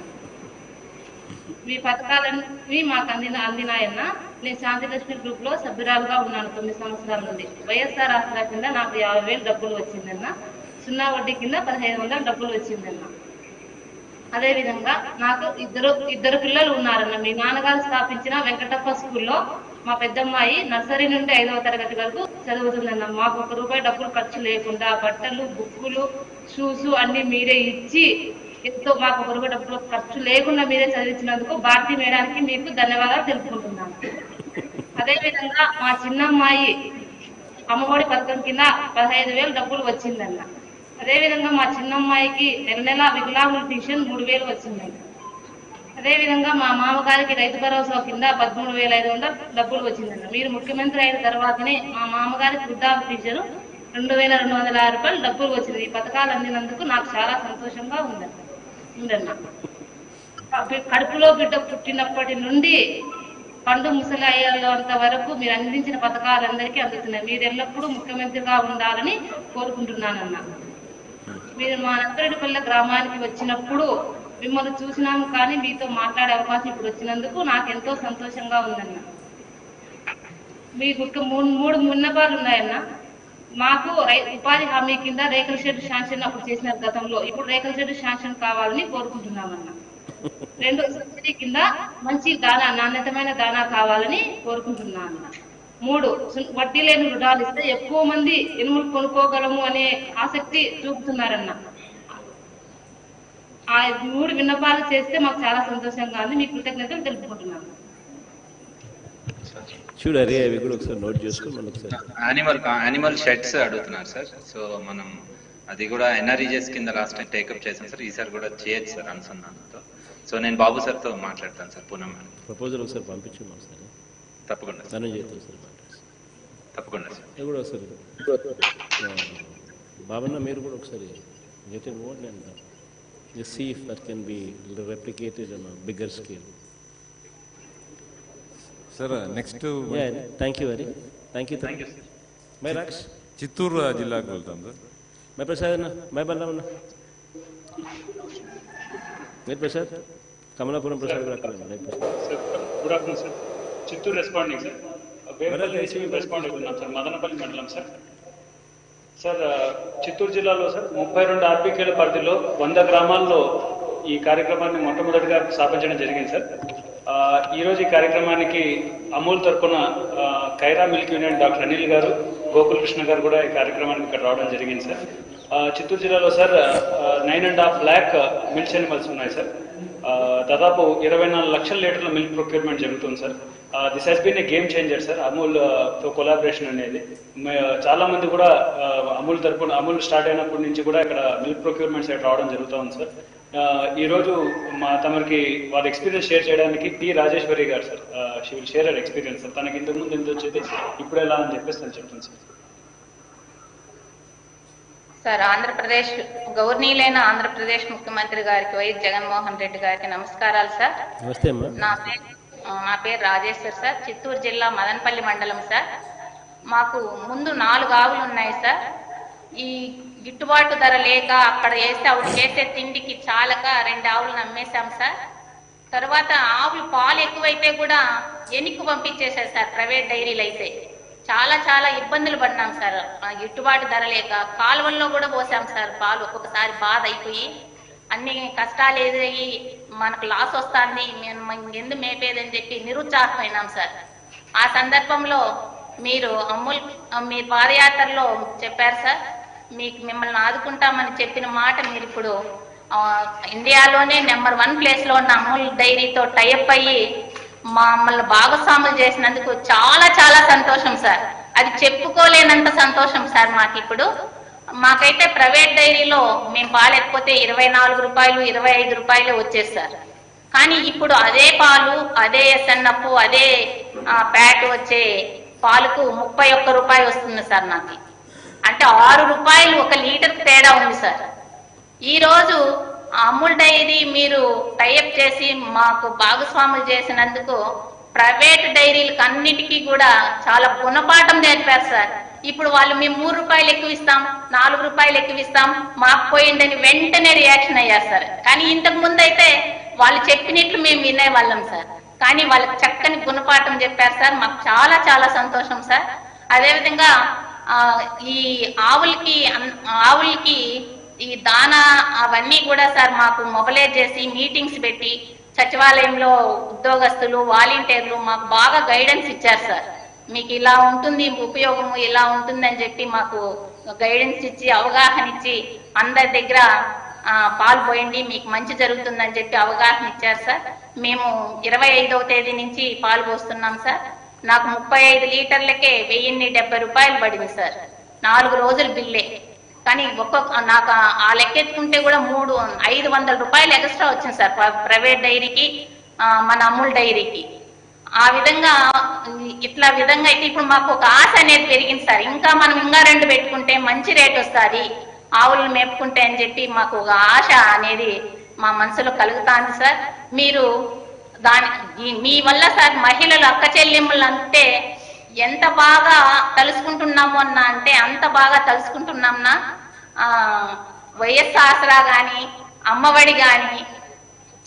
మీ పథకాలన్నీ మాకు అందినాయన్న. నేను శాంతిలక్ష్మి గ్రూప్ లో సభ్యురాలుగా ఉన్నాను 9 సంవత్సరాల నుండి. వైఎస్ఆర్ ఆసరా కింద నాకు 50,000 డబ్బులు వచ్చిందన్న. 0 వడ్డీ కింద 1,500 డబ్బులు వచ్చిందన్న. అదే విధంగా నాకు ఇద్దరు పిల్లలు ఉన్నారన్న. మీ నాన్నగారు స్థాపించిన వెంకటప్ప స్కూల్లో మా పెద్దమ్మాయి నర్సరీ నుండి 5వ తరగతి వరకు చదువుతుందన్న. మాకు 1 రూపాయి డబ్బులు ఖర్చు లేకుండా బట్టలు, బుక్కులు, షూస్ అన్ని మీరే ఇచ్చి ఎంతో మాకు 1 రూపాయి డబ్బులు ఖర్చు లేకుండా మీరే చదివించినందుకు భారతీ మేడానికి మీకు ధన్యవాదాలు తెలుపుకుంటున్నాను. అదే విధంగా మా చిన్నమ్మాయి అమ్మఒడి పథకం కింద 15,000 డబ్బులు వచ్చిందన్న. అదే విధంగా మా చిన్నమ్మాయికి నెల వికలాంగుల పెన్షన్ 3,000 వచ్చిందండి. అదే విధంగా మా మామగారికి రైతు భరోసా కింద 13,500 డబ్బులు వచ్చిందన్న. మీరు ముఖ్యమంత్రి అయిన తర్వాతనే మా మామగారికి వృద్ధాప్య పెన్షన్ 2,206 రూపాయలు డబ్బులు వచ్చింది. ఈ పథకాలు అందినందుకు నాకు చాలా సంతోషంగా ఉందన్న. కడుపులో బిడ్డ పుట్టినప్పటి నుండి పండు ముసలి అయ్యేంత వరకు మీరు అందించిన పథకాలు అందరికీ అందుతున్నాయి. మీరు ఎల్లప్పుడూ ముఖ్యమంత్రిగా ఉండాలని కోరుకుంటున్నానన్న. మీరు మా నక్కరెడ్డిపల్లె గ్రామానికి వచ్చినప్పుడు మిమ్మల్ని చూసినాము, కానీ మీతో మాట్లాడే అవకాశం ఇప్పుడు వచ్చినందుకు నాకు ఎంతో సంతోషంగా ఉందన్న. మీకు 3 మున్నపాలు ఉన్నాయన్న. మాకు ఉపాధి హామీ కింద రేకుల షెడ్ శాంక్షన్ అప్పుడు చేసిన గతంలో, ఇప్పుడు రేకుల షెడ్ శాంక్షన్ కావాలని కోరుకుంటున్నామన్న. 2 సబ్సిడీ కింద మంచి దానా, నాణ్యతమైన దానా కావాలని కోరుకుంటున్నాను. 3 వడ్డీ లేని రుణాలు ఇస్తే ఎక్కువ మంది ఎనుములు కొనుక్కోగలము అనే ఆసక్తి చూపుతున్నారన్న. ఆ 3 విన్నపాలు చేస్తే మాకు చాలా సంతోషంగా ఉంది. మీ కృతజ్ఞతలు తెలుపుకుంటున్నాను. చూడరే అవి కూడా ఒకసారి నోట్ చేసుకుని మనం ఒకసారి యానిమల్ షెడ్స్ అడుగుతున్నారు సార్. సో మనం అది కూడా ఎన్ఆర్ఈజెస్ కింద లాస్ట్ టైం టేకప్ చేసాం సార్. ఈసారి కూడా చేయొచ్చు సార్ అనుసంధానంతో. సో నేను బాబు సార్తో మాట్లాడతాను సార్. పూనం ప్రపోజల్ ఒకసారి పంపించున్నాం సార్. తప్పకుండా సార్. తప్పకుండా సార్. అది కూడా ఒకసారి బాబన్న మీరు కూడా ఒకసారి get in word and see if that can be replicated on a bigger scale. Sir, next to thank you very thank you sir. मैं राक्ष చిత్తూరు జిల్లాకు వెళ్తాం సార్. मैं प्रसाद ना मैं बल्लवना मैं प्रसाद कमलापुरम प्रसाद కూడా అక్కడ ఉన్నాయి. Good afternoon sir. Chittoor responding sir. Bepalli responding ఉన్నాం సార్. మదనపల్లి మండలం సార్. సార్ చిత్తూరు జిల్లాలో సార్ 32 ఆర్బీకేల పరిధిలో 100 గ్రామాల్లో ఈ కార్యక్రమాన్ని మొట్టమొదటిగా స్థాపించడం జరిగింది సార్. ఈరోజు ఈ కార్యక్రమానికి అమూల్ తరఫున Kaira milk union doctor Anil గారు, గోకులకృష్ణ గారు కూడా ఈ కార్యక్రమానికి ఇక్కడ రావడం జరిగింది సార్. చిత్తూరు జిల్లాలో సార్ 9.5 lakh మిల్క్ యానిమల్స్ ఉన్నాయి సార్. దాదాపు 24 లక్షల లీటర్ల మిల్క్ ప్రొక్యూర్మెంట్ జరుగుతుంది sir. This has been a game changer sir. అమూల్తో కొలాబరేషన్ అనేది చాలా మంది కూడా అమూల్ తరపున, అమూల్ స్టార్ట్ అయినప్పటి నుంచి కూడా ఇక్కడ మిల్క్ ప్రొక్యూర్మెంట్ సైడ్ రావడం జరుగుతూ ఉంది సార్. ఈరోజు తమరికి వాళ్ళ ఎక్స్పీరియన్స్ షేర్ చేయడానికి పి రాజేశ్వరి గారు sir. She will share our experience sir. తనకి ఇంతకుముందు ఎంత వచ్చేది, ఇప్పుడు ఎలా అని చెప్పేసి నేను చెప్తాను సార్. సార్, ఆంధ్రప్రదేశ్ గౌరవనీయులైన ఆంధ్రప్రదేశ్ ముఖ్యమంత్రి గారికి వైఎస్ జగన్మోహన్ రెడ్డి గారికి నమస్కారాలు సార్. నా పేరు రాజేశ్వర్ సార్. చిత్తూరు జిల్లా మదనపల్లి మండలం సార్. మాకు ముందు 4 ఆవులు ఉన్నాయి సార్. ఈ గిట్టుబాటు ధర లేక అక్కడ వేస్తే ఆవులు చేసే తిండికి చాలక 2 ఆవులను అమ్మేశాం సార్. తర్వాత ఆవులు పాలు ఎక్కువైతే కూడా ఎన్నిక పంపించేశారు సార్ ప్రైవేట్ డైరీలు అయితే. చాలా చాలా ఇబ్బందులు పడినాం సార్. గిట్టుబాటు ధర లేక కాలువల్లో కూడా పోసాం సార్ పాలు. ఒక్కొక్కసారి బాధ అయిపోయి అన్ని కష్టాలు ఎదురయ్యి మనకు లాస్ వస్తుంది, ఎందుకు మేపేదని చెప్పి నిరుత్సాహమైనాం సార్. ఆ సందర్భంలో మీరు మీ పాదయాత్రలో చెప్పారు సార్, మిమ్మల్ని ఆదుకుంటామని చెప్పిన మాట మీరు ఇప్పుడు ఇండియాలోనే నెంబర్ 1 ప్లేస్ లో ఉన్న అమూల్ డైరీతో టైఅప్ అయ్యి మమ్మల్ని భాగస్వాములు చేసినందుకు చాలా చాలా సంతోషం సార్. అది చెప్పుకోలేనంత సంతోషం సార్ మాకు. ఇప్పుడు మాకైతే ప్రైవేట్ డైరీలో మేము పాలు ఎత్తిపోతే 24 రూపాయలు 25 రూపాయలు వచ్చేది సార్. కానీ ఇప్పుడు అదే పాలు, అదే ఎస్ఎన్ఎఫ్, అదే ప్యాట్ వచ్చే పాలకు 31 రూపాయలు వస్తుంది సార్ నాకు. అంటే 6 రూపాయలు 1 లీటర్ తేడా ఉంది సార్. ఈ రోజు అమూల్ డైరీ మీరు టైఅప్ చేసి మాకు భాగస్వాములు చేసినందుకు ప్రైవేట్ డైరీలకు అన్నిటికీ కూడా చాలా గుణపాఠం నేర్పారు సార్. ఇప్పుడు వాళ్ళు మేము 3 రూపాయలు ఎక్కువ ఇస్తాం, 4 రూపాయలు ఎక్కువ ఇస్తాం, మాకు పోయిందని వెంటనే రియాక్షన్ అయ్యారు సార్. కానీ ఇంతకు ముందు అయితే వాళ్ళు చెప్పినట్లు మేము వినేవాళ్ళం సార్. కానీ వాళ్ళకి చక్కని గుణపాఠం చెప్పారు సార్. మాకు చాలా చాలా సంతోషం సార్. అదేవిధంగా ఈ ఆవులకి ఈ దానా అవన్నీ కూడా సార్ మాకు మొబలైజ్ చేసి మీటింగ్స్ పెట్టి సచివాలయంలో ఉద్యోగస్తులు, వాలంటీర్లు మాకు బాగా గైడెన్స్ ఇచ్చారు సార్. మీకు ఇలా ఉంటుంది ఉపయోగము, ఇలా ఉంటుంది అని చెప్పి మాకు గైడెన్స్ ఇచ్చి అవగాహన ఇచ్చి అందరి దగ్గర పాలు పోయండి మీకు మంచి జరుగుతుందని చెప్పి అవగాహన ఇచ్చారు సార్. మేము 25వ తేదీ నుంచి పాలు పోస్తున్నాం సార్. నాకు 35 లీటర్లకే 1070 రూపాయలు పడింది సార్. 4 రోజుల బిల్లే. కానీ నాకు ఆ లెక్కెత్తుకుంటే కూడా 500 రూపాయలు ఎక్స్ట్రా వచ్చింది సార్ ప్రైవేట్ డైరీకి, మన అమూల్ డైరీకి. ఆ విధంగా విధంగా అయితే ఇప్పుడు మాకు ఒక ఆశ అనేది పెరిగింది సార్. ఇంకా మనం 2 పెట్టుకుంటే మంచి రేట్ వస్తుంది ఆవులను మేపుకుంటే అని చెప్పి మాకు ఒక ఆశ అనేది మా మనసులో కలుగుతాంది సార్. మీరు మీ వల్ల సార్ మహిళలు అక్క చెల్లెమ్మలు అంటే ఎంత బాగా తలుసుకుంటున్నాము అంటే అంత బాగా తలుసుకుంటున్నాంనా. వైఎస్ ఆసరా గాని, అమ్మఒడి గాని,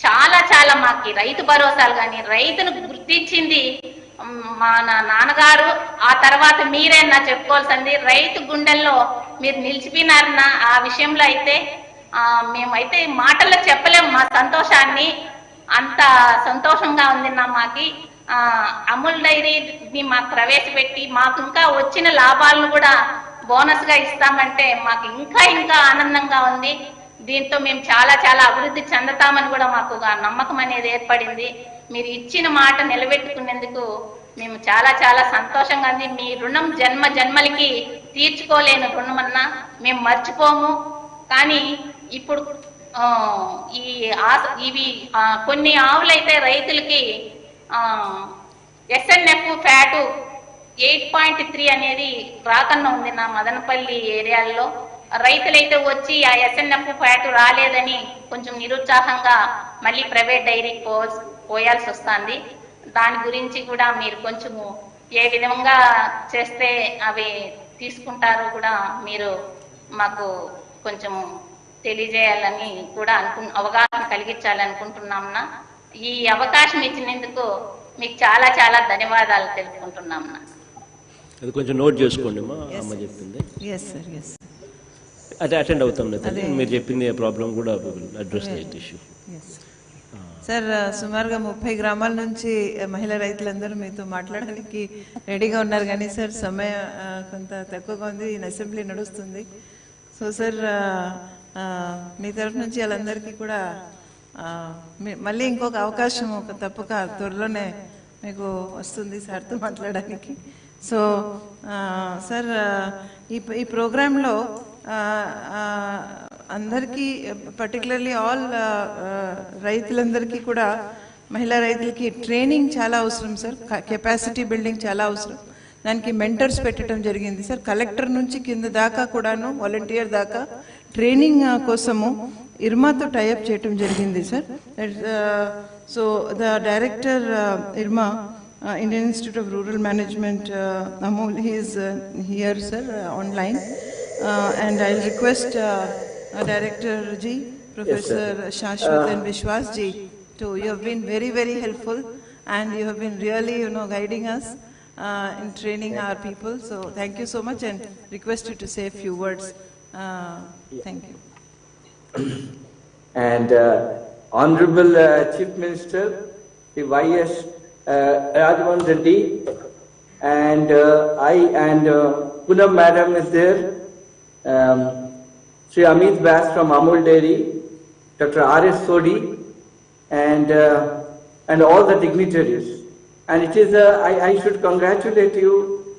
చాలా చాలా మాకు రైతు భరోసాలు కానీ రైతును గుర్తించింది మా నాన్నగారు. ఆ తర్వాత మీరేనా చెప్పుకోవాల్సింది. రైతు గుండెల్లో మీరు నిలిచిపోయినారన్న ఆ విషయంలో అయితే మేమైతే మాటల్లో చెప్పలేము మా సంతోషాన్ని. అంత సంతోషంగా ఉంది మాకి. అమూల్ డైరీని మాకు ప్రవేశపెట్టి మాకు ఇంకా వచ్చిన లాభాలను కూడా బోనస్ గా ఇస్తామంటే మాకు ఇంకా ఇంకా ఆనందంగా ఉంది. దీంతో మేము చాలా చాలా అభివృద్ధి చెందుతామని కూడా మాకు నమ్మకం అనేది ఏర్పడింది. మీరు ఇచ్చిన మాట నిలబెట్టుకునేందుకు మేము చాలా చాలా సంతోషంగా ఉంది. మీ రుణం జన్మ జన్మలకి తీర్చుకోలేని రుణం అన్నా మేము మర్చిపోము. కానీ ఇప్పుడు ఇవి కొన్ని ఆవులైతే రైతులకి ఎస్ఎన్ఎఫ్ ఫ్యాటు 8.3 అనేది రాకన్నా ఉంది నా మదనపల్లి ఏరియాల్లో. రైతులైతే వచ్చి ఆ ఎస్ఎన్ఎఫ్ ఫ్యాటు రాలేదని కొంచెం నిరుత్సాహంగా మళ్ళీ ప్రైవేట్ డైరీకి పోయాల్సి వస్తుంది. దాని గురించి కూడా మీరు కొంచెము ఏ విధంగా చేస్తే అవి తీసుకుంటారో కూడా మీరు మాకు కొంచెం తెలియజేయాలని కూడా అవగాహన కలిగించాలనుకుంటున్నాంనా. ఈ అవకాశం ఇచ్చినందుకు మీకు చాలా చాలా ధన్యవాదాలు తెలుపుకుంటున్నాంనా. అది కొంచెం నోట్ చేసుకోండి అమ్మ చెప్పింది. అదే అటెండ్ అవుతాం మీరు చెప్పింది ప్రాబ్లం కూడా అడ్రస్ ఇష్యూ. సార్ సుమారుగా 30 గ్రామాల నుంచి మహిళా రైతులందరూ మీతో మాట్లాడడానికి రెడీగా ఉన్నారు. కానీ సార్ సమయం కొంత తక్కువగా ఉంది, అసెంబ్లీ నడుస్తుంది. సో సార్ మీ తరఫు నుంచి వాళ్ళందరికీ కూడా మళ్ళీ ఇంకొక అవకాశం తప్పక త్వరలోనే మీకు వస్తుంది సార్తో మాట్లాడడానికి. సో సార్ ఈ ప్రోగ్రాంలో అందరికీ పర్టికులర్లీ ఆల్ రైతులందరికీ కూడా మహిళా రైతులకి ట్రైనింగ్ చాలా అవసరం సార్. కెపాసిటీ బిల్డింగ్ చాలా అవసరం. దానికి మెంటర్స్ పెట్టడం జరిగింది సార్. కలెక్టర్ నుంచి కింద దాకా కూడాను వాలంటీర్ దాకా ట్రైనింగ్ కోసము ఇర్మాతో టైఅప్ చేయడం జరిగింది sir. So the director Irma Indian Institute of Rural Management, Amol, he is here sir online, and I'll request Director Ji, Professor Shashwat and Vishwas Ji, you have been very very helpful and you have been really guiding us, in training our people. So thank you so much, and request you to say a few words. Thank you. And Honorable Chief Minister, the Y.S. Rajmohan Reddy, and I and Poonam Madam is there, Sri Amit Vyas from Amul Dairy, Dr. R.S. Sodhi, and all the dignitaries. And it is, I should congratulate you,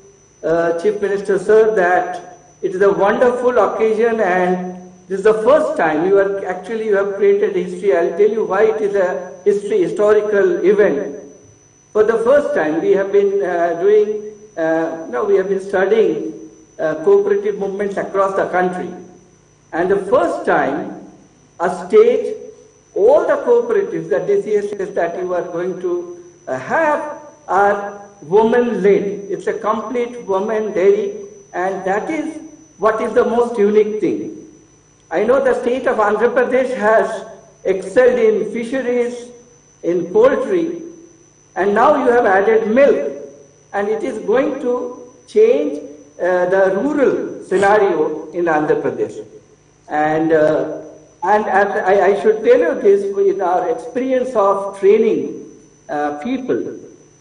Chief Minister, sir, that it is a wonderful occasion, and this is the first time you have created history. I'll tell you why it is a historical event. For the first time, we have been we have been studying cooperative movements across the country. And the first time, a state, all the cooperatives, the DCSs that you are going to have are women-led. It's a complete women dairy, and that is what is the most unique thing. I know the state of Andhra Pradesh has excelled in fisheries, in poultry, and now you have added milk, and it is going to change the rural scenario in Andhra Pradesh. And I should tell you this, in our experience of training people,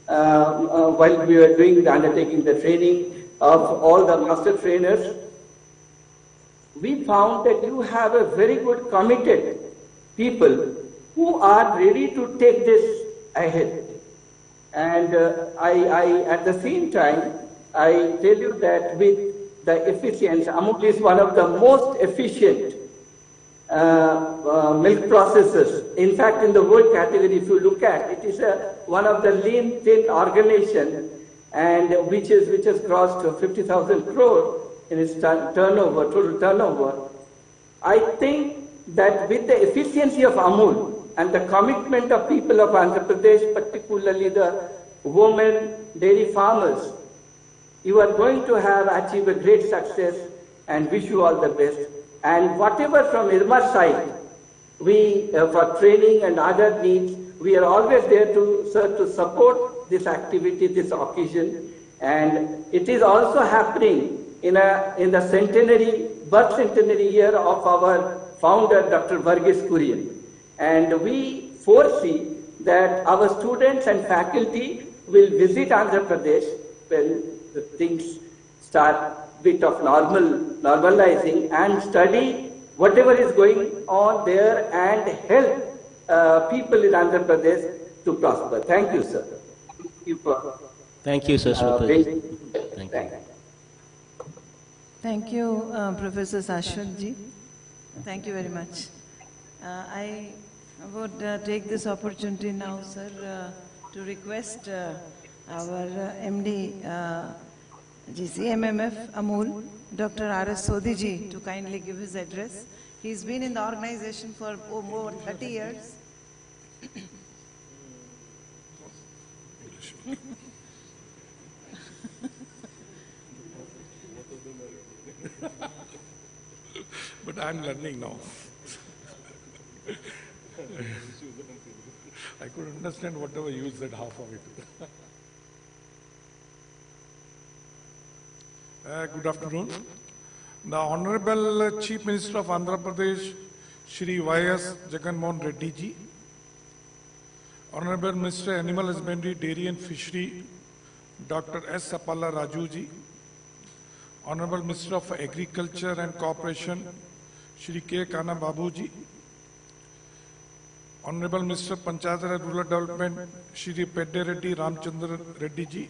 while we were undertaking the training of all the master trainers, we found that you have a very good committed people who are ready to take this ahead. And I at the same time, I tell you that with the efficiency, Amul is one of the most efficient milk processors. In fact, in the world category, if you look at it, is one of the lean, thin organization, and which has crossed 50,000 crore in its total turnover. I think that with the efficiency of Amul and the commitment of people of Andhra Pradesh, particularly the women dairy farmers, you are going to achieve a great success, and wish you all the best. And whatever from IRMA side, we for training and other needs, we are always there to support this activity, this occasion. And it is also happening in the birth centenary year of our founder, Dr. Varghese Kurian. And we foresee that our students and faculty will visit Andhra Pradesh when the things start bit of normalizing, and study whatever is going on there and help people in Andhra Pradesh to prosper. Thank you, sir. Thank you, sir. Thank you. Thank you, Professor Shashwat ji. Thank you very much. I would take this opportunity now, sir, to request our MD, GCMMF Amul, Dr. R.S. Sodhi ji, to kindly give his address. He's been in the organization for over 30 years. But I'm learning now. I could understand whatever you said, half of it. Good afternoon. The Honorable Chief Minister of Andhra Pradesh, Shri Y.S. Jagan Mohan Reddy ji, Honorable Minister Animal Husbandry, Dairy and Fishery, Dr. S. Sapala Raju ji, Honorable Minister of Agriculture and Cooperation, Shri K. Kana Babu ji, Honorable Minister Panchayat Raj Rural Development, Shri Pedde Reddy Ramchandra Reddy ji,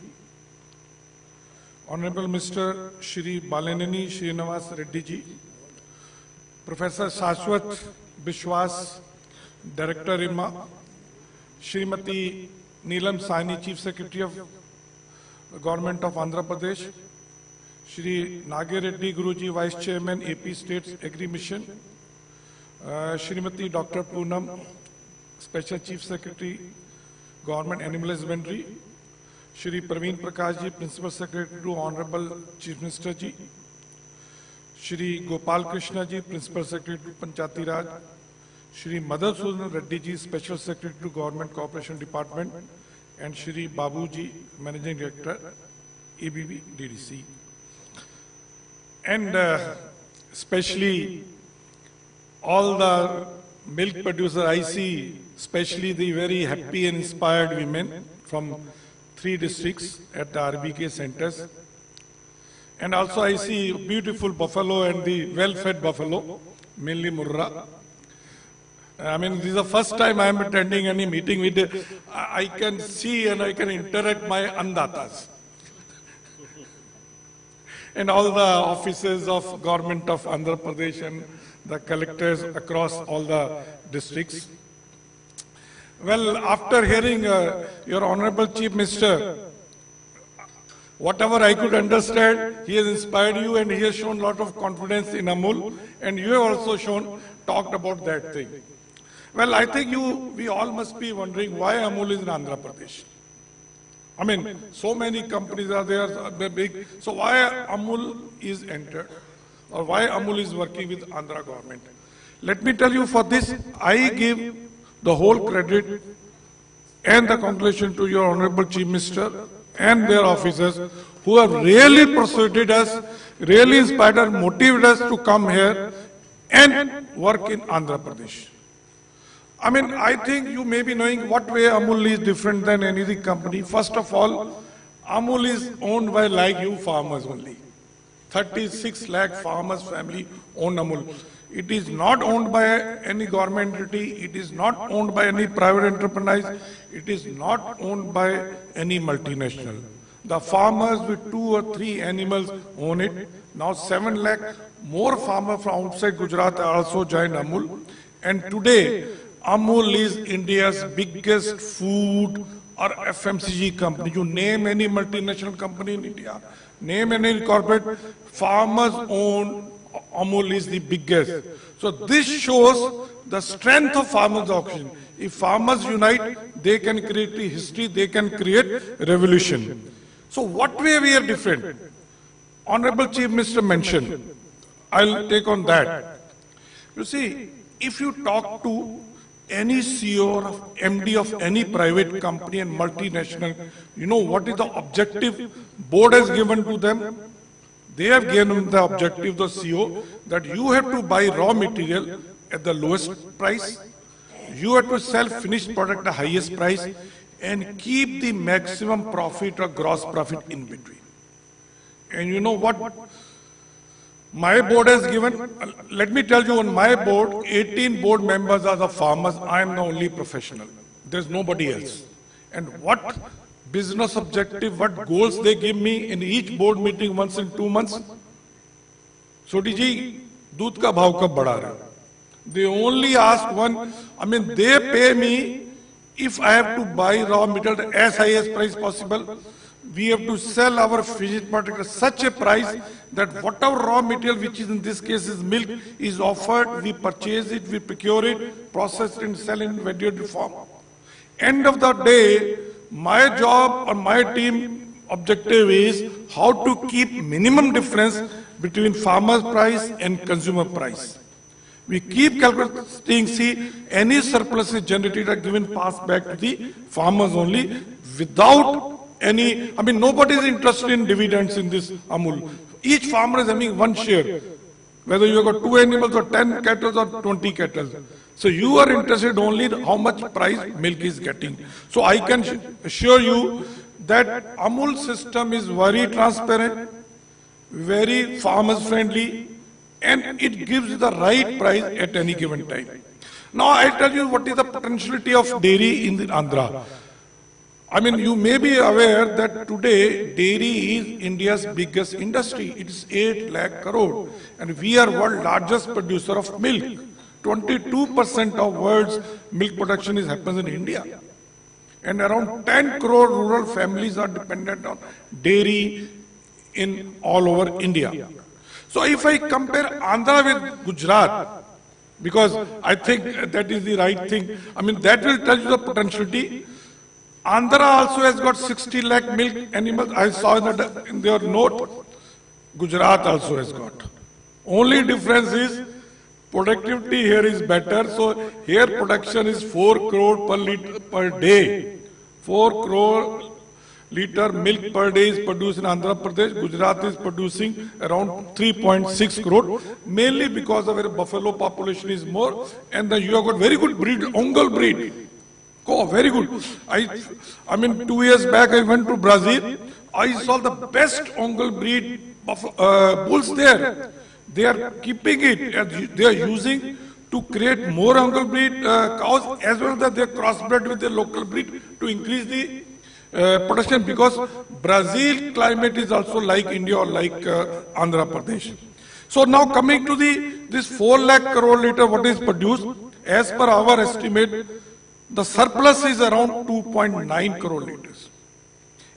Honorable Mr. Shri Balaneni Srinivas Reddy ji, Professor Shashwat Bishwas, Director IRMA, Srimati Neelam Saini, Chief Secretary of Government of Andhra Pradesh, Shri Nagar Reddy Guruji, Vice Chairman, AP States Agri Mission, Srimati Dr. Poonam, Special Chief Secretary, Government Animal Husbandry, Shri Praveen Prakash ji, Principal Secretary to Honorable Chief Minister ji, Shri Gopal Krishna ji, Principal Secretary to Panchayati Raj, Shri Madhusudan Reddy ji, Special Secretary to Government Cooperation Department, and Shri Babu ji, Managing Director, ABB DDC. And especially all the milk producers I see, especially the very happy and inspired women from 3 districts at the RBK centers. And also I see beautiful buffalo and the well-fed buffalo, mainly Murra. I mean, this is the first time I am attending any meeting with, I can see and I can interact my andatas. And all the offices of government of Andhra Pradesh and the collectors across all the districts. Well, after hearing your Honorable Chief Minister, whatever I could understand, he has inspired you and he has shown a lot of confidence in Amul, and you have also talked about that thing. Well, I think we all must be wondering why Amul is in Andhra Pradesh. I mean, so many companies are there, they're big. So why Amul is entered, or why Amul is working with Andhra government? Let me tell you, for this, I give the whole credit and the congratulations to your Honorable Chief Minister and their officers who have really persuaded us, really inspired us, motivated us to come here and work in Andhra Pradesh. I mean, I think you may be knowing what way Amul is different than any other company. First of all, Amul is owned by like you farmers only. 36 lakh farmers family own Amul. It is not owned by any government entity. It is not owned by any private enterprise. It is not owned by any multinational. The farmers with 2 or 3 animals own it. Now 7 lakh more farmers from outside Gujarat are also joined Amul. And today, Amul is India's biggest food or FMCG company. You name any multinational company in India, name any corporate, farmers own Amul is the biggest. So this shows the strength of farmers' auction. If farmers unite, they can create a history, they can create revolution. So what way we are different? Honorable Chief Minister mentioned, I'll take on that. You see, if you talk to any CEO or MD of any private company and multinational, you know what is the objective board has given to them? They have given the objective, the CEO, that you have to buy raw material at the lowest price, you have to sell finished product at the highest price, and keep the maximum profit or gross profit in between. And you know what my board has given? Let me tell you, on my board, 18 board members are the farmers. I am the only professional. There's nobody else. And what business objective, what goals they give me in each board meeting once in 2 months? Soti ji, doodh ka bhav kab badha rahe? They only ask one, I mean, they pay me if I have to buy raw material as high as price possible. We have to sell our finished product at such a price that whatever raw material, which is in this case is milk, is offered, we purchase it, we procure it, process it and sell it in value-added form. End of the day, my job or my team objective is how to keep minimum difference between farmer's price and consumer price. We keep calculating, see, any surplus is generated or given passed back to the farmers only without any, I mean, nobody is interested in dividends in this Amul. Each farmer is having one share, whether you have got 2 animals or 10 cattle or 20 cattle. So you are interested only in how much price milk is getting. So I can assure you that Amul system is very transparent, very farmers friendly, and it gives the right price at any given time. Now I tell you what is the potentiality of dairy in the Andhra. I mean, you may be aware that today dairy is India's biggest industry. It is 8 lakh crore, and we are world's largest producer of milk. 22% of world's milk production happens in India, and around 10 crore rural families are dependent on dairy in all over India. So if I compare Andhra with Gujarat, because I think that is the right thing, I mean, that will tell you the potentiality. Andhra also has got 60 lakh milk animals. I saw in their note. Gujarat also has got. Only difference is productivity here is better. So here production is 4 crore per liter per day. 4 crore liter milk per day is produced in Andhra Pradesh. Gujarat is producing around 3.6 crore, mainly because of our buffalo population is more, and you have got very good breed, Ongol breed. Oh, very good. I mean, 2 years back I went to Brazil. I saw the best Ongol breed bulls there. They are keeping it, and they are using to create more Ongol breed cows, as well as they are crossbred with the local breed to increase the production, because Brazil climate is also like India or like Andhra Pradesh. So now coming to this 4 lakh crore liter what is produced, as per our estimate, the surplus is around 2.9 crore liters.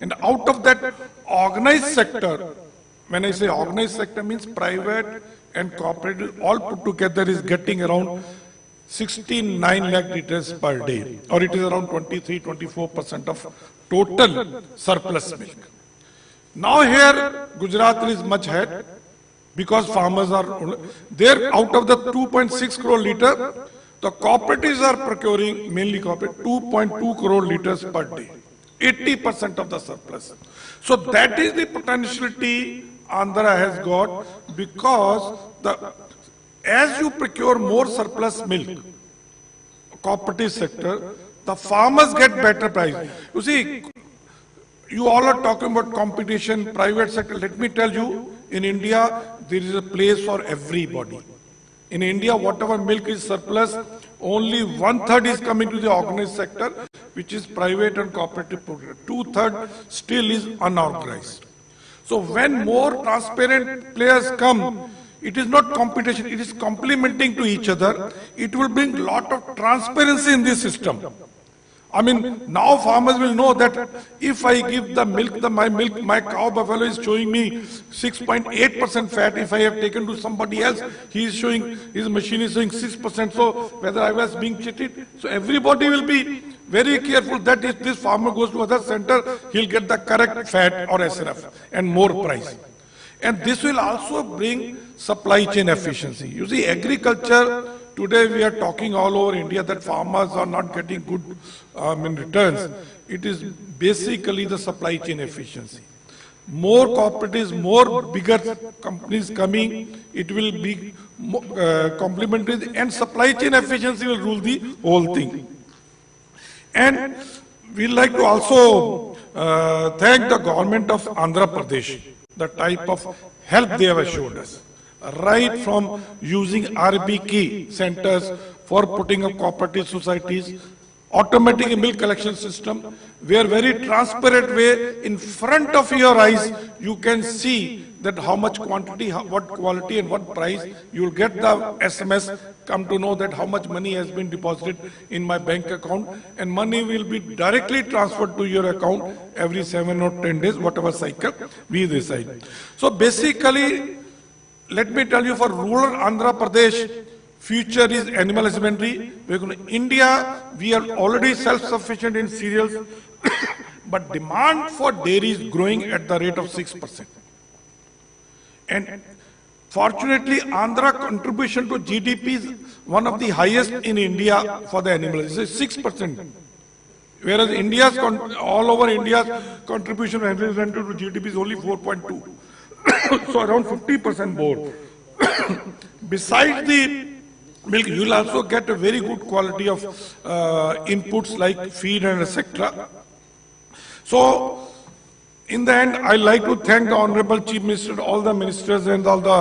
And out of that, organized sector, when I say organized sector means private and cooperative, all put together is getting around 69 lakh liters per day, or it is around 23-24% of total surplus milk. Now here Gujarat is much ahead, because farmers are there. Out of the 2.6 crore liter, the cooperatives are procuring, mainly corporate, 2.2 crore liters per day, 80% of the surplus. So that is the potentiality Andhra has got, because as you procure more surplus milk, cooperative sector, the farmers get better price. You see, you all are talking about competition, private sector. Let me tell you, in India, there is a place for everybody. In India, whatever milk is surplus, only 1/3 is coming to the organized sector, which is private and cooperative program. 2/3 still is unorganized. So when more transparent players come, it is not competition, it is complementing to each other. It will bring a lot of transparency in this system. I mean, now farmers will know that if I give the milk, my cow buffalo is showing me 6.8% fat. If I have taken to somebody else, he is showing, his machine is showing 6%. So whether I was being cheated. So everybody will be very careful that if this farmer goes to other center, he'll get the correct fat or SRF and more price. And this will also bring supply chain efficiency. You see, agriculture, today we are talking all over India that farmers are not getting good returns. It is basically the supply chain efficiency. More cooperatives, more bigger companies coming, it will be complementary, and supply chain efficiency will rule the whole thing. And we like to also thank the government of Andhra Pradesh, the type of help they have assured us. Right from using RBK centers for putting up cooperative societies, automatic milk collection system, where very transparent way in front of your eyes you can see that how much quantity, what quality and what price. You will get the SMS, come to know that how much money has been deposited in my bank account, and money will be directly transferred to your account every 7 or 10 days, whatever cycle we decide. So basically, let me tell you, for rural Andhra Pradesh, future is animal husbandry. In India, we are already self-sufficient in cereals, but demand for dairy is growing at the rate of 6%. And fortunately, Andhra contribution to GDP is one of the highest in India for the animals. It's 6%. Whereas India's, all over India's contribution to GDP is only 4.2. So around 50% more. Besides the milk, you will also get a very good quality of inputs like feed and etc. So, in the end, I like to thank the Honorable Chief Minister, all the ministers and all the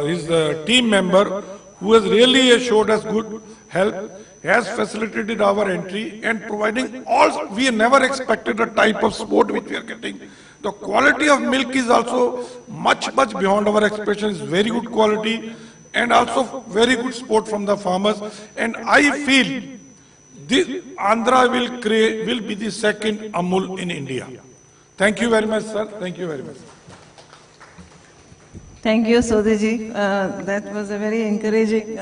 his team member, who has really showed us good help, has facilitated our entry and providing all. We never expected the type of support which we are getting. The quality of milk is also much beyond our expectations. Very good quality and also very good support from the farmers. And I feel this Andhra will be the second Amul in India. Thank you very much, sir. Thank you very much. Thank you, Sodhiji. That was a very encouraging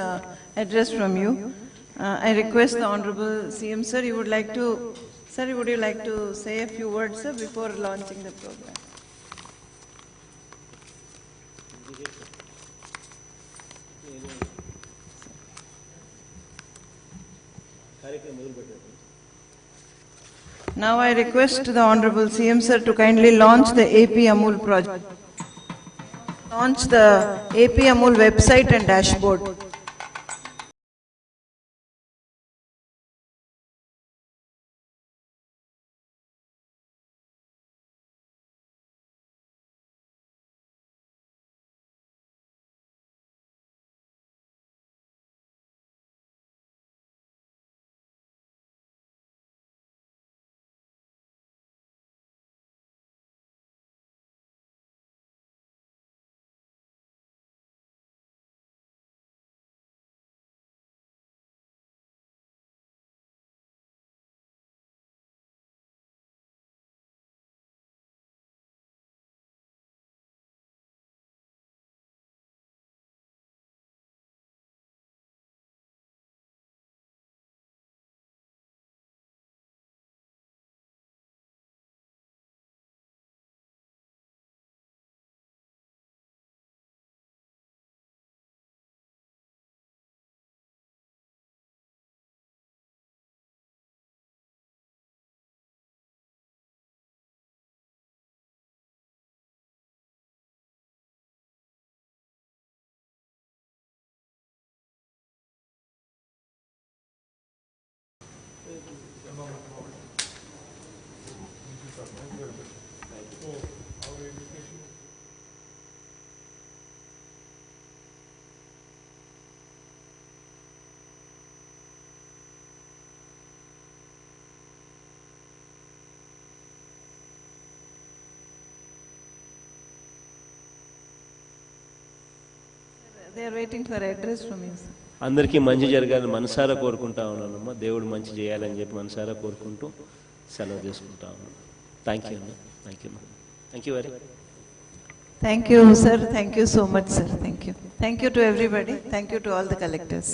address from you. I request the Honorable CM, sir, you would like to, sir, would you like to say a few words, sir, before launching the program? Now I request the Honorable CM Sir to kindly launch the AP Amul project. Launch the AP Amul website and dashboard. They are waiting for address from you, sir. అందరికీ మంచి జరగాలని మనసారా కోరుకుంటా ఉన్నానమ్మా. దేవుడు మంచి చేయాలని చెప్పి మనసారా కోరుకుంటూ సెలవు తీసుకుంటా ఉన్నాను. థ్యాంక్ యూ అమ్మా. థ్యాంక్ యూ అమ్మా. Thank you very. Thank you, sir. Thank you so much, sir. Thank you. Thank you to everybody. Thank you to all the collectors.